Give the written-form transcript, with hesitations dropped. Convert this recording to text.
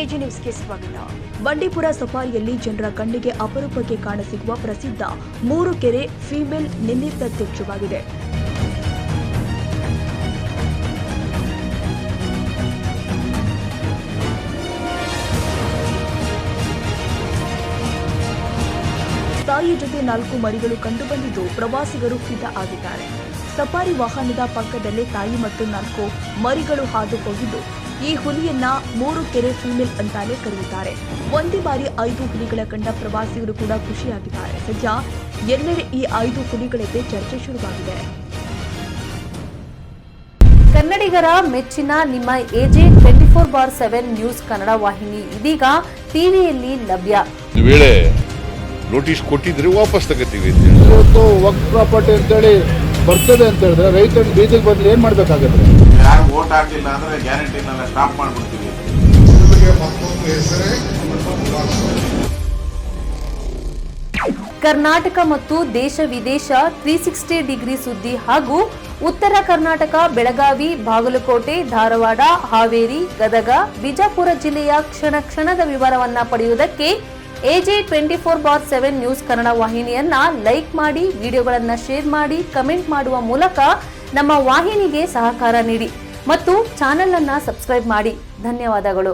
AG ನ್ಯೂಸ್ಗೆ ಸ್ವಾಗತ. ಬಂಡೀಪುರ ಸಫಾರಿಯಲ್ಲಿ ಜನರ ಕಣ್ಣಿಗೆ ಅಪರೂಪಕ್ಕೆ ಕಾಣಸಿಗುವ ಪ್ರಸಿದ್ಧ 3 ಕೆರೆ ಫೀಮೇಲ್ ನಿನ್ನೆ ಪ್ರತ್ಯಕ್ಷವಾಗಿದೆ. ತಾಯಿಯ ಜೊತೆ 4 ಮರಿಗಳು ಕಂಡುಬಂದಿದ್ದು ಪ್ರವಾಸಿಗರು ಫಿದಾ ಆಗಿದ್ದಾರೆ. ಸಫಾರಿ ವಾಹನದ ಪಕ್ಕದಲ್ಲೇ ತಾಯಿ ಮತ್ತು 4 ಮರಿಗಳು ಹಾದು ಹೋಗಿದ್ದು, ಈ ಹುಲಿಯನ್ನ 3 ಕೆರೆ ಫೀಮೇಲ್ ಅಂತಾನೆ ಕರೆಯುತ್ತಾರೆ. ಒಂದೇ ಬಾರಿ 5 ಹುಲಿಗಳ ಕಂಡ ಪ್ರವಾಸಿಗರು ಕೂಡ ಖುಷಿಯಾಗಿದ್ದಾರೆ. ಸದ್ಯ ಎಲ್ಲೆಡೆ ಈ 5 ಹುಲಿಗಳದ್ದೇ ಚರ್ಚೆ ಶುರುವಾಗಿದೆ. ಕನ್ನಡಿಗರ ಮೆಚ್ಚಿನ ನಿಮ್ಮ ಎಜೆ 24/7 ನ್ಯೂಸ್ ಕನ್ನಡ ವಾಹಿನಿ ಇದೀಗ ಟಿವಿಯಲ್ಲಿ ಲಭ್ಯ. ವೇಳೆ ನೋಟಿಸ್ ಕೊಟ್ಟಿದ್ರೆ ವಾಪಸ್ ತಗೋತೀವಿ. ಇವತ್ತು ವಕ್ಫ್ ಪ್ರಾಪರ್ಟಿ ಅಂತೇಳಿ ಬರ್ತದೆ ಅಂತ ಹೇಳಿದ್ರೆ ರೈತರು ಬೀದಿಗೆ ಬಂದ್ರೆ ಏನ್ ಮಾಡ್ಬೇಕಾಗುತ್ತೆ? ಯಾರು ವೋಟ್ ಹಾಕಿಲ್ಲ ಅಂದ್ರೆ ಗ್ಯಾರಂಟಿನೆಲ್ಲ ಸ್ಟಾಪ್ ಮಾಡ್ಬಿಡ್ತೀವಿ. ಕರ್ನಾಟಕ ಮತ್ತು ದೇಶ ವಿದೇಶ 360 ಡಿಗ್ರಿ ಸುದ್ದಿ ಹಾಗೂ ಉತ್ತರ ಕರ್ನಾಟಕ ಬೆಳಗಾವಿ, ಬಾಗಲಕೋಟೆ, ಧಾರವಾಡ, ಹಾವೇರಿ, ಗದಗ, ಬಿಜಾಪುರ ಜಿಲ್ಲೆಯ ಕ್ಷಣದ ವಿವರವನ್ನ ಪಡೆಯುವುದಕ್ಕೆ ಎಜೆ 24/7 ನ್ಯೂಸ್ ಕನ್ನಡ ವಾಹಿನಿಯನ್ನ ಲೈಕ್ ಮಾಡಿ, ವಿಡಿಯೋಗಳನ್ನ ಶೇರ್ ಮಾಡಿ, ಕಮೆಂಟ್ ಮಾಡುವ ಮೂಲಕ ನಮ್ಮ ವಾಹಿನಿಗೆ ಸಹಕಾರ ನೀಡಿ ಮತ್ತು ಚಾನೆಲ್ ಅನ್ನ ಸಬ್ಸ್ಕ್ರೈಬ್ ಮಾಡಿ. ಧನ್ಯವಾದಗಳು.